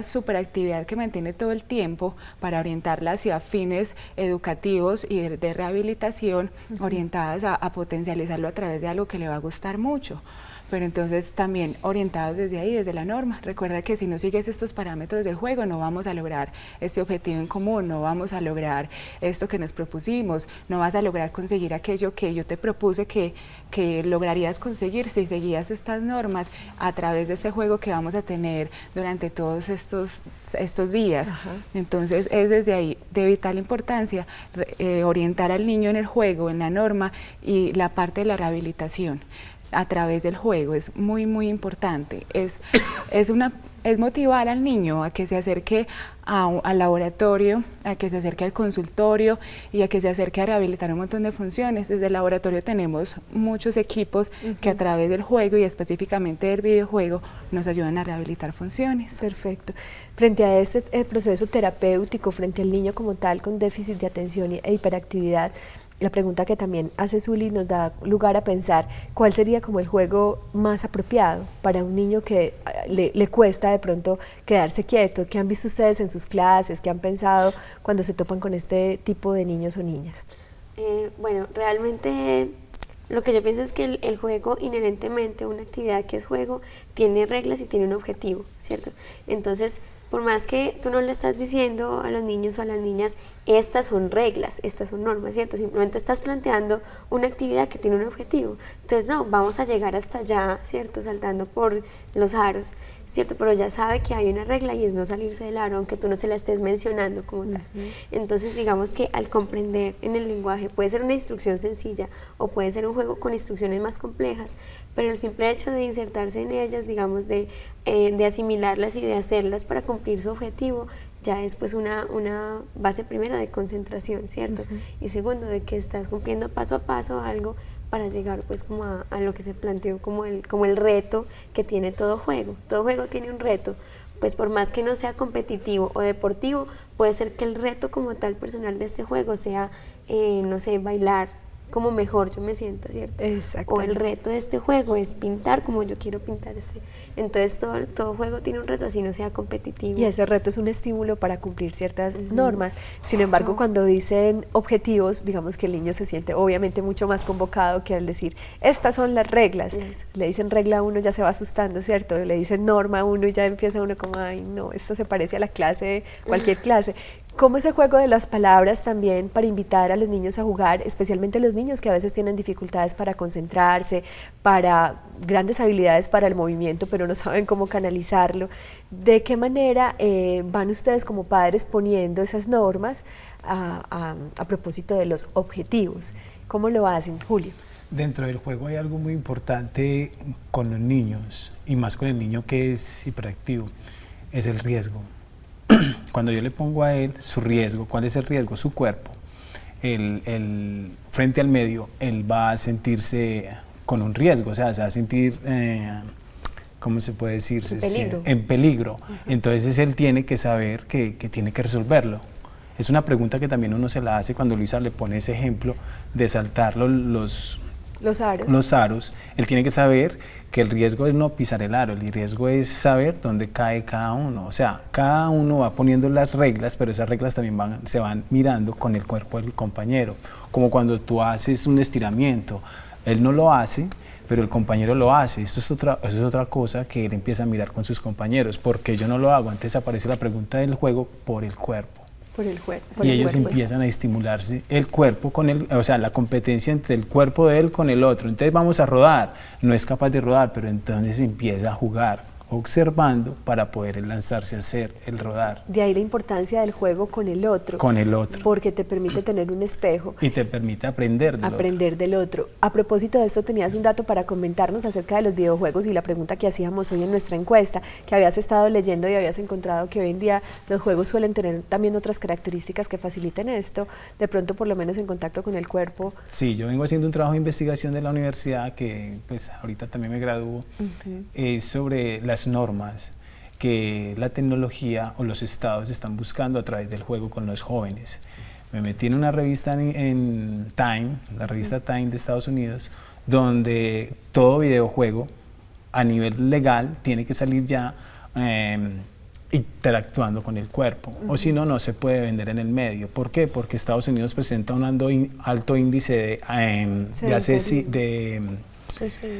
superactividad que mantiene todo el tiempo, para orientarla hacia fines educativos y de rehabilitación, orientadas a potencializarlo a través de algo que le va a gustar mucho. Pero entonces también orientados desde ahí, desde la norma. Recuerda que si no sigues estos parámetros del juego no vamos a lograr este objetivo en común, no vamos a lograr esto que nos propusimos, no vas a lograr conseguir aquello que yo te propuse que lograrías conseguir si seguías estas normas a través de este juego que vamos a tener durante todos estos días. Entonces es desde ahí de vital importancia orientar al niño en el juego, en la norma, y la parte de la rehabilitación a través del juego es muy muy importante. Es motivar al niño a que se acerque al laboratorio, a que se acerque al consultorio y a que se acerque a rehabilitar un montón de funciones. Desde el laboratorio tenemos muchos equipos que a través del juego y específicamente del videojuego nos ayudan a rehabilitar funciones. Perfecto. Frente a este proceso terapéutico, frente al niño como tal con déficit de atención e hiperactividad, la pregunta que también hace Zuli nos da lugar a pensar cuál sería como el juego más apropiado para un niño que le cuesta de pronto quedarse quieto. ¿Qué han visto ustedes en sus clases? ¿Qué han pensado cuando se topan con este tipo de niños o niñas? Bueno, realmente lo que yo pienso es que el juego inherentemente, una actividad que es juego, tiene reglas y tiene un objetivo, ¿cierto? Entonces, por más que tú no le estás diciendo a los niños o a las niñas, estas son reglas, estas son normas, ¿cierto? Simplemente estás planteando una actividad que tiene un objetivo. Entonces, no, vamos a llegar hasta allá, ¿cierto? Saltando por los aros, ¿cierto? Pero ya sabe que hay una regla y es no salirse del aro, aunque tú no se la estés mencionando como tal. Entonces, digamos que al comprender en el lenguaje, puede ser una instrucción sencilla o puede ser un juego con instrucciones más complejas, pero el simple hecho de insertarse en ellas, digamos, de asimilarlas y de hacerlas para cumplir su objetivo, ya es pues una base primero de concentración, ¿cierto? Y segundo, de que estás cumpliendo paso a paso algo para llegar pues como a lo que se planteó como el reto que tiene todo juego. Todo juego tiene un reto, pues por más que no sea competitivo o deportivo, puede ser que el reto como tal personal de este juego sea, no sé, bailar como mejor yo me sienta, ¿cierto? O el reto de este juego es pintar como yo quiero pintar este. Entonces todo juego tiene un reto, así no sea competitivo. Y ese reto es un estímulo para cumplir ciertas normas. Sin embargo, cuando dicen objetivos, digamos que el niño se siente obviamente mucho más convocado que al decir, estas son las reglas. Le dicen regla a uno, ya se va asustando, ¿cierto? Le dicen norma a uno y ya empieza uno como, ay no, esto se parece a la clase, cualquier clase. ¿Cómo ese juego de las palabras también para invitar a los niños a jugar, especialmente los niños que a veces tienen dificultades para concentrarse, para grandes habilidades para el movimiento, pero no saben cómo canalizarlo? ¿De qué manera van ustedes como padres poniendo esas normas a propósito de los objetivos? ¿Cómo lo hacen, Julio? Dentro del juego hay algo muy importante con los niños, y más con el niño que es hiperactivo, es el riesgo. Cuando yo le pongo a él su riesgo, ¿cuál es el riesgo? Su cuerpo. Frente al medio, él va a sentirse con un riesgo, o sea, se va a sentir, ¿cómo se puede decir? En peligro. Entonces él tiene que saber que tiene que resolverlo. Es una pregunta que también uno se la hace cuando Luisa le pone ese ejemplo de saltar los aros. Él tiene que saber que el riesgo es no pisar el aro, el riesgo es saber dónde cae cada uno. O sea, cada uno va poniendo las reglas, pero esas reglas también se van mirando con el cuerpo del compañero. Como cuando tú haces un estiramiento, él no lo hace, pero el compañero lo hace. Eso es otra cosa que él empieza a mirar con sus compañeros. ¿Por qué yo no lo hago? Antes aparece la pregunta del juego por el cuerpo. Por el cuerpo. Y ellos empiezan a estimularse el cuerpo con o sea, la competencia entre el cuerpo de él con el otro. Entonces vamos a rodar, no es capaz de rodar, pero entonces empieza a jugar, observando para poder lanzarse a hacer el rodar. De ahí la importancia del juego con el otro. Con el otro. Porque te permite tener un espejo. Y te permite aprender del otro. A propósito de esto, tenías un dato para comentarnos acerca de los videojuegos y la pregunta que hacíamos hoy en nuestra encuesta, que habías estado leyendo y habías encontrado que hoy en día los juegos suelen tener también otras características que faciliten esto, de pronto por lo menos en contacto con el cuerpo. Sí, yo vengo haciendo un trabajo de investigación de la universidad que pues ahorita también me gradúo, sobre las normas que la tecnología o los estados están buscando a través del juego con los jóvenes. Me metí en una revista en Time, la revista Time de Estados Unidos, donde todo videojuego a nivel legal tiene que salir ya interactuando con el cuerpo, o si no, no se puede vender en el medio. ¿Por qué? Porque Estados Unidos presenta un alto índice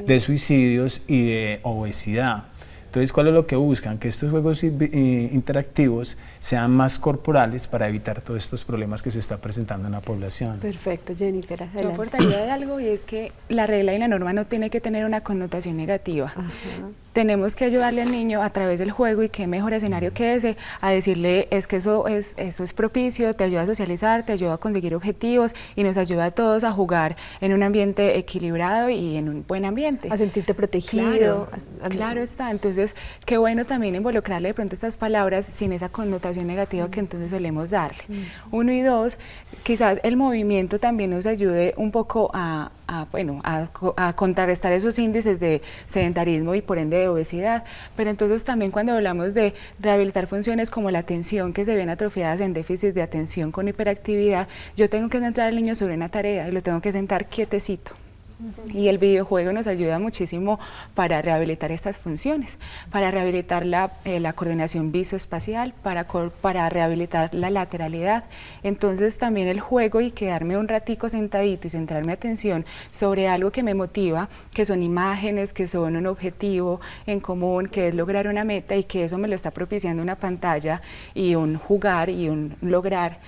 de suicidios y de obesidad. Entonces, ¿cuál es lo que buscan? Que estos juegos interactivos sean más corporales para evitar todos estos problemas que se está presentando en la población. Perfecto, Jennifer. Adelante. Yo aportaría de algo, y es que la regla y la norma no tiene que tener una connotación negativa. Tenemos que ayudarle al niño a través del juego, y qué mejor escenario que ese, a decirle es que eso es propicio, te ayuda a socializar, te ayuda a conseguir objetivos y nos ayuda a todos a jugar en un ambiente equilibrado y en un buen ambiente. A sentirte protegido. Claro está. Entonces, qué bueno también involucrarle de pronto estas palabras sin esa connotación negativa que entonces solemos darle. 1 y 2, quizás el movimiento también nos ayude un poco a contrarrestar esos índices de sedentarismo y por ende de obesidad, pero entonces también cuando hablamos de rehabilitar funciones como la atención, que se ven atrofiadas en déficit de atención con hiperactividad, yo tengo que centrar al niño sobre una tarea y lo tengo que sentar quietecito. Y el videojuego nos ayuda muchísimo para rehabilitar estas funciones, para rehabilitar la coordinación visoespacial, para rehabilitar la lateralidad. Entonces también el juego y quedarme un ratico sentadito y centrar mi atención sobre algo que me motiva, que son imágenes, que son un objetivo en común, que es lograr una meta y que eso me lo está propiciando una pantalla y un jugar y un lograr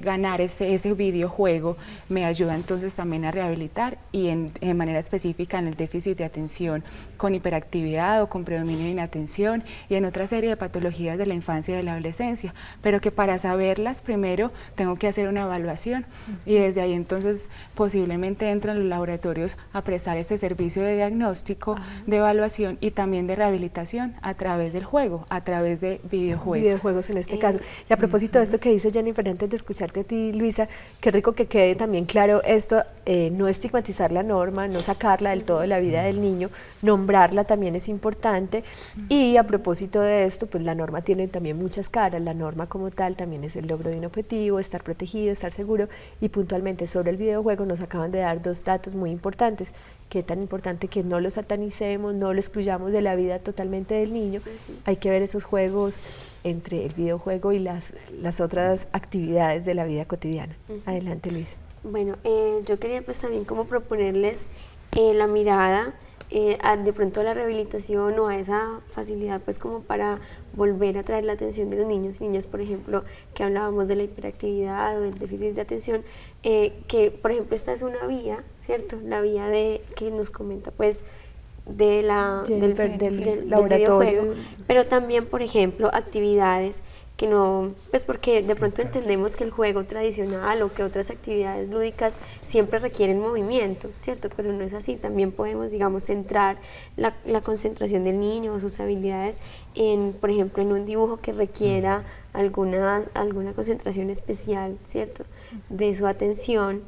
ganar ese videojuego, me ayuda entonces también a rehabilitar y en manera específica en el déficit de atención con hiperactividad o con predominio de inatención y en otra serie de patologías de la infancia y de la adolescencia, pero que para saberlas primero tengo que hacer una evaluación y desde ahí entonces posiblemente entran los laboratorios a prestar este servicio de diagnóstico, de evaluación y también de rehabilitación a través del juego, a través de videojuegos. Videojuegos en este caso. Y a propósito de esto que dice Jennifer, antes de escucharte a ti, Luisa, qué rico que quede también claro esto, no estigmatizar la norma, no sacarla del todo de la vida del niño, nombrarla también es importante. Y a propósito de esto, pues la norma tiene también muchas caras. La norma como tal también es el logro de un objetivo, estar protegido, estar seguro. Y puntualmente sobre el videojuego nos acaban de dar 2 datos muy importantes. Qué tan importante que no lo satanicemos, no lo excluyamos de la vida totalmente del niño. Hay que ver esos juegos entre el videojuego y las otras actividades de la vida cotidiana. Adelante, Luisa. Bueno, yo quería pues también como proponerles la mirada de pronto a la rehabilitación o a esa facilidad pues como para volver a traer la atención de los niños y niñas, por ejemplo, que hablábamos de la hiperactividad o del déficit de atención, que por ejemplo esta es una vía, ¿cierto? La vía que nos comenta pues del laboratorio, videojuego, pero también por ejemplo actividades que no, pues porque de pronto entendemos que el juego tradicional o que otras actividades lúdicas siempre requieren movimiento, ¿cierto? Pero no es así, también podemos, digamos, centrar la concentración del niño o sus habilidades en, por ejemplo, en un dibujo que requiera alguna concentración especial, ¿cierto? De su atención.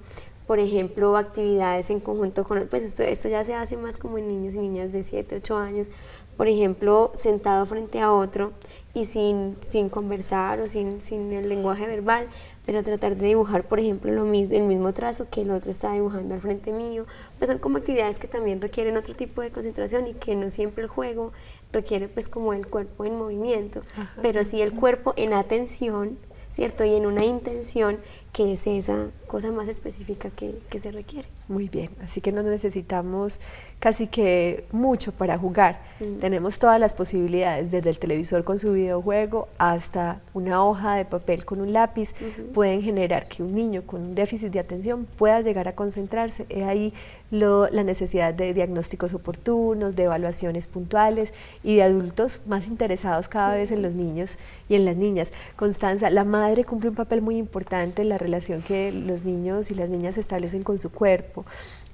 Por ejemplo, actividades en conjunto con, pues esto ya se hace más como en niños y niñas de 7, 8 años, por ejemplo, sentado frente a otro y sin conversar o sin el lenguaje verbal, pero tratar de dibujar, por ejemplo, el mismo trazo que el otro está dibujando al frente mío. Pues son como actividades que también requieren otro tipo de concentración y que no siempre el juego requiere pues como el cuerpo en movimiento, pero sí el cuerpo en atención, ¿cierto? Y en una intención que es esa cosa más específica que se requiere. Muy bien, así que no necesitamos casi que mucho para jugar. Tenemos todas las posibilidades, desde el televisor con su videojuego hasta una hoja de papel con un lápiz, pueden generar que un niño con un déficit de atención pueda llegar a concentrarse. Es ahí la necesidad de diagnósticos oportunos, de evaluaciones puntuales y de adultos más interesados cada vez en los niños y en las niñas. Constanza, la madre cumple un papel muy importante en la relación que los niños y las niñas establecen con su cuerpo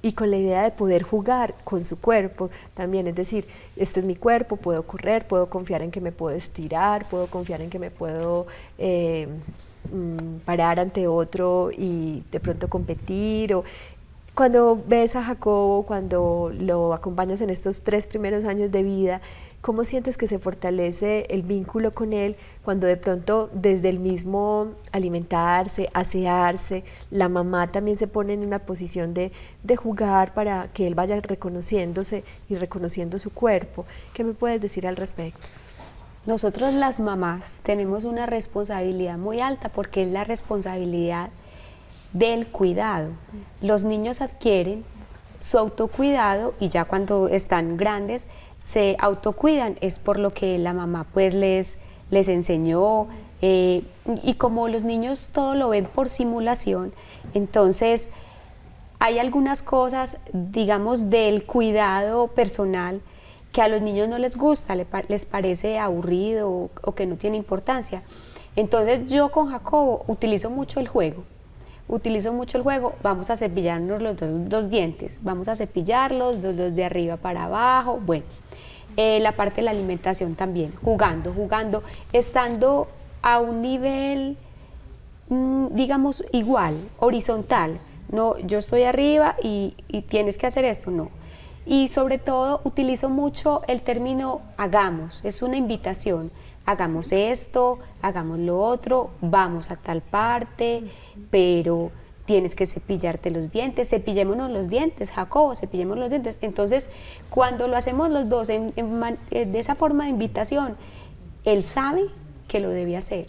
y con la idea de poder jugar con su cuerpo también, es decir, este es mi cuerpo, puedo correr, puedo confiar en que me puedo estirar, puedo confiar en que me puedo parar ante otro y de pronto competir. O cuando ves a Jacobo, cuando lo acompañas en estos 3 primeros años de vida, ¿cómo sientes que se fortalece el vínculo con él cuando de pronto desde el mismo alimentarse, asearse, la mamá también se pone en una posición de jugar para que él vaya reconociéndose y reconociendo su cuerpo? ¿Qué me puedes decir al respecto? Nosotros las mamás tenemos una responsabilidad muy alta porque es la responsabilidad del cuidado. Los niños adquieren su autocuidado y ya cuando están grandes se autocuidan, es por lo que la mamá pues les enseñó, y como los niños todo lo ven por simulación, entonces hay algunas cosas, digamos, del cuidado personal que a los niños no les gusta, les parece aburrido o que no tiene importancia. Entonces yo con Jacobo utilizo mucho el juego, vamos a cepillarnos los dos dientes, vamos a cepillarlos, los dos de arriba para abajo, bueno, la parte de la alimentación también, jugando, estando a un nivel, digamos, igual, horizontal, no, yo estoy arriba y tienes que hacer esto, no. Y sobre todo utilizo mucho el término hagamos, es una invitación, hagamos esto, hagamos lo otro, vamos a tal parte, pero tienes que cepillarte los dientes, cepillémonos los dientes, Jacobo, cepillemos los dientes. Entonces, cuando lo hacemos los dos de esa forma de invitación, él sabe que lo debe hacer.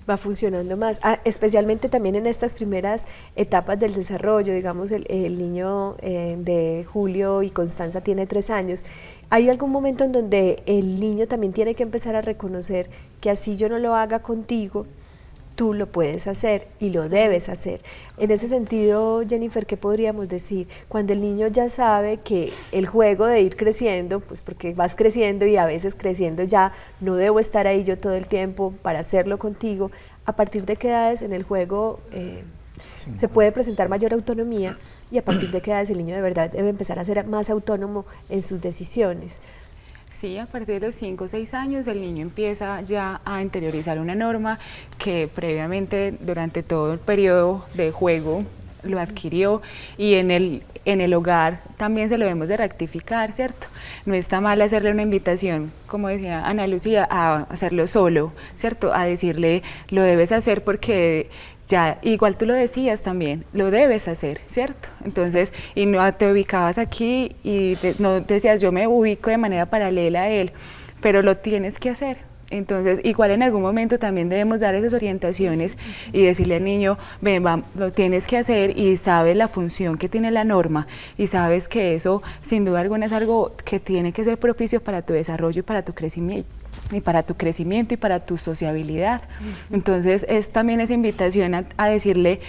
Va funcionando más, especialmente también en estas primeras etapas del desarrollo. Digamos, el niño de Julio y Constanza tiene 3 años. ¿Hay algún momento en donde el niño también tiene que empezar a reconocer que así yo no lo haga contigo, tú lo puedes hacer y lo debes hacer? En ese sentido, Jennifer, ¿qué podríamos decir? Cuando el niño ya sabe que el juego de ir creciendo, pues porque vas creciendo y a veces creciendo ya no debo estar ahí yo todo el tiempo para hacerlo contigo, ¿a partir de qué edades en el juego se puede presentar mayor autonomía y a partir de qué edades el niño de verdad debe empezar a ser más autónomo en sus decisiones? Sí, a partir de los 5 o 6 años el niño empieza ya a interiorizar una norma que previamente durante todo el periodo de juego lo adquirió, y en el hogar también se lo debemos de rectificar, ¿cierto? No está mal hacerle una invitación, como decía Ana Lucía, a hacerlo solo, ¿cierto? A decirle, lo debes hacer porque ya, igual tú lo decías también, lo debes hacer, ¿cierto? Entonces, y no te ubicabas aquí y no decías, yo me ubico de manera paralela a él, pero lo tienes que hacer. Entonces, igual en algún momento también debemos dar esas orientaciones y decirle al niño, ven, lo tienes que hacer, y sabes la función que tiene la norma y sabes que eso sin duda alguna es algo que tiene que ser propicio para tu desarrollo y para tu crecimiento. Y para tu sociabilidad. Entonces es también esa invitación a decirle,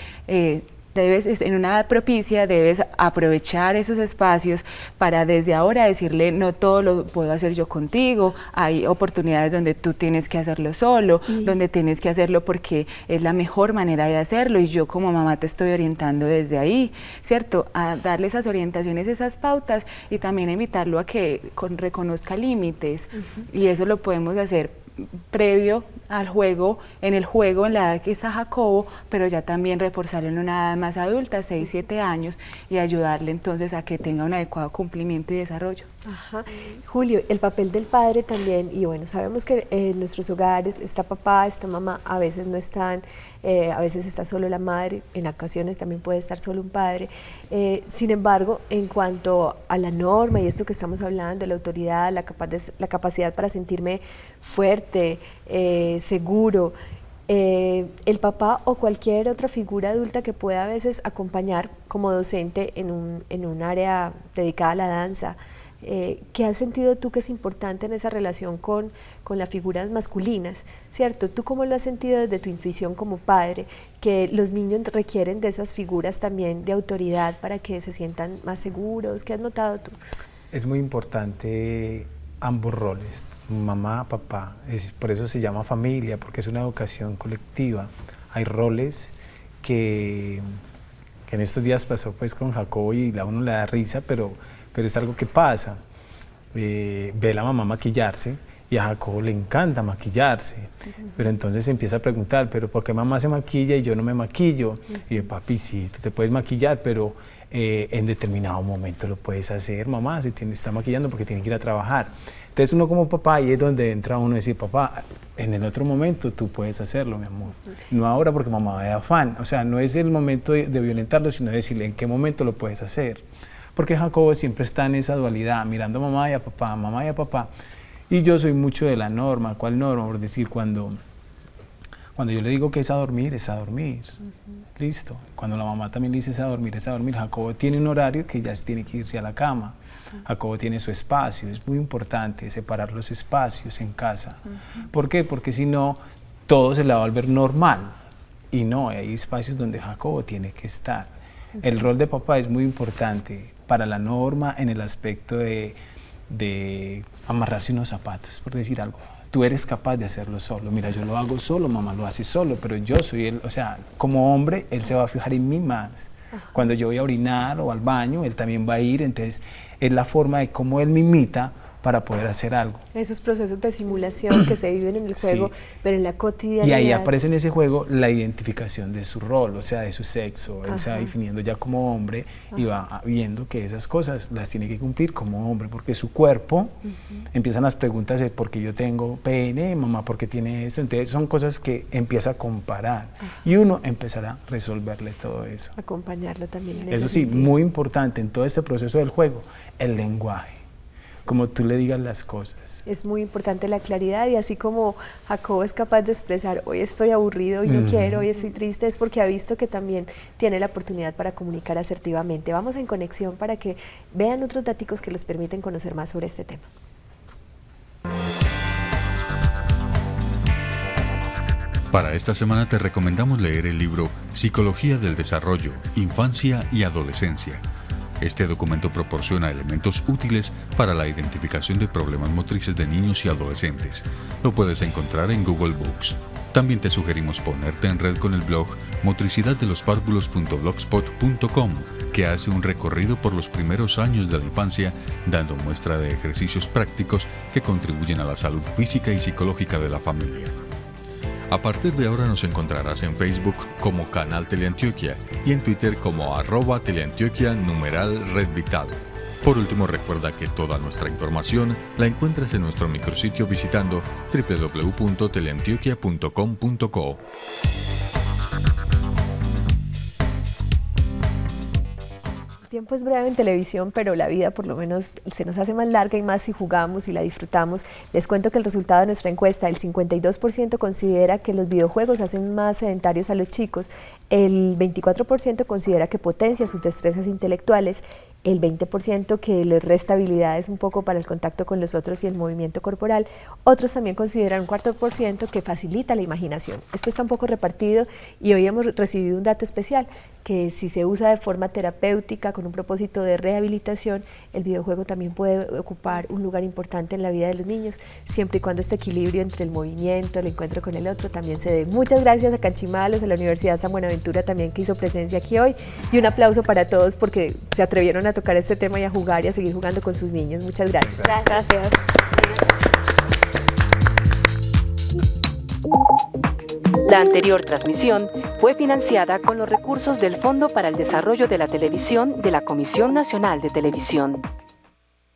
debes, en una edad propicia, debes aprovechar esos espacios para desde ahora decirle, no todo lo puedo hacer yo contigo, hay oportunidades donde tú tienes que hacerlo solo, donde tienes que hacerlo porque es la mejor manera de hacerlo, y yo como mamá te estoy orientando desde ahí, ¿cierto? A darle esas orientaciones, esas pautas, y también invitarlo a que reconozca límites, y eso lo podemos hacer previo al juego, en la edad que está Jacobo, pero ya también reforzarlo en una edad más adulta, 6, 7 años, y ayudarle entonces a que tenga un adecuado cumplimiento y desarrollo. Ajá. Julio, el papel del padre también, y bueno, sabemos que en nuestros hogares está papá, está mamá, a veces no están, a veces está solo la madre, en ocasiones también puede estar solo un padre. Sin embargo, en cuanto a la norma y esto que estamos hablando, la autoridad, la capacidad para sentirme fuerte, seguro, el papá o cualquier otra figura adulta que pueda a veces acompañar como docente en un área dedicada a la danza, ¿qué has sentido tú que es importante en esa relación con las figuras masculinas, ¿cierto? ¿Tú cómo lo has sentido desde tu intuición como padre, que los niños requieren de esas figuras también de autoridad para que se sientan más seguros? ¿Qué has notado tú? Es muy importante ambos roles, mamá, papá, por eso se llama familia, porque es una educación colectiva. Hay roles que en estos días pasó pues con Jacobo y a uno le da risa, pero es algo que pasa. Ve a la mamá maquillarse y a Jacobo le encanta maquillarse, pero entonces empieza a preguntar, pero ¿por qué mamá se maquilla y yo no me maquillo? Y yo, papi, sí, tú te puedes maquillar, pero en determinado momento lo puedes hacer, mamá, se está maquillando porque tiene que ir a trabajar. Entonces uno como papá, ahí es donde entra uno a decir, papá, en el otro momento tú puedes hacerlo, mi amor. No ahora porque mamá va de afán. O sea, no es el momento de violentarlo, sino decirle en qué momento lo puedes hacer. Porque Jacobo siempre está en esa dualidad, mirando a mamá y a papá, mamá y a papá. Y yo soy mucho de la norma. ¿Cuál norma? Por decir, cuando yo le digo que es a dormir, es a dormir. Listo. Cuando la mamá también dice es a dormir, es a dormir. Jacobo tiene un horario que ya tiene que irse a la cama. Jacobo tiene su espacio. Es muy importante separar los espacios en casa. ¿Por qué? Porque si no, todo se le va a volver normal. Y no, hay espacios donde Jacobo tiene que estar. El rol de papá es muy importante para la norma en el aspecto de amarrarse unos zapatos, por decir algo. Tú eres capaz de hacerlo solo. Mira, yo lo hago solo, mamá lo hace solo, pero yo soy él, o sea, como hombre, él se va a fijar en mí más. Cuando yo voy a orinar o al baño, él también va a ir, entonces es la forma de cómo él me imita para poder hacer algo. Esos procesos de simulación que se viven en el juego, Sí. pero en la cotidianidad. Y ahí aparece en ese juego la identificación de su rol, o sea, de su sexo. Él se va definiendo ya como hombre y va viendo que esas cosas las tiene que cumplir como hombre, porque su cuerpo, empiezan las preguntas de por qué yo tengo pene, mamá, ¿por qué tiene esto? Entonces son cosas que empieza a comparar y uno empezará a resolverle todo eso. Acompañarlo también en Eso ese sí, sentido. muy importante en todo este proceso del juego, el lenguaje, como tú le digas las cosas. Es muy importante la claridad y así como Jacobo es capaz de expresar hoy estoy aburrido y no quiero, hoy estoy triste, es porque ha visto que también tiene la oportunidad para comunicar asertivamente. Vamos en conexión para que vean otros datos que les permiten conocer más sobre este tema. Para esta semana te recomendamos leer el libro Psicología del Desarrollo, Infancia y Adolescencia. Este documento proporciona elementos útiles para la identificación de problemas motrices de niños y adolescentes. Lo puedes encontrar en Google Books. También te sugerimos ponerte en red con el blog motricidaddelospárvulos.blogspot.com, que hace un recorrido por los primeros años de la infancia, dando muestra de ejercicios prácticos que contribuyen a la salud física y psicológica de la familia. A partir de ahora nos encontrarás en Facebook como Canal Teleantioquia y en Twitter como @teleantioquia_redvital. Por último, recuerda que toda nuestra información la encuentras en nuestro micrositio visitando www.teleantioquia.com.co. El tiempo es breve en televisión, pero la vida por lo menos se nos hace más larga y más si jugamos y la disfrutamos. Les cuento que el resultado de nuestra encuesta, el 52% considera que los videojuegos hacen más sedentarios a los chicos, el 24% considera que potencia sus destrezas intelectuales, el 20% que les resta habilidades un poco para el contacto con los otros y el movimiento corporal. Otros también consideran un 4% que facilita la imaginación. Esto está un poco repartido y hoy hemos recibido un dato especial, que si se usa de forma terapéutica con un propósito de rehabilitación, el videojuego también puede ocupar un lugar importante en la vida de los niños, siempre y cuando este equilibrio entre el movimiento, el encuentro con el otro también se dé. Muchas gracias a Canchimalos, a la Universidad San Buenaventura también que hizo presencia aquí hoy, y un aplauso para todos porque se atrevieron a tocar este tema y a jugar y a seguir jugando con sus niños. Muchas gracias. Gracias. La anterior transmisión fue financiada con los recursos del Fondo para el Desarrollo de la Televisión de la Comisión Nacional de Televisión.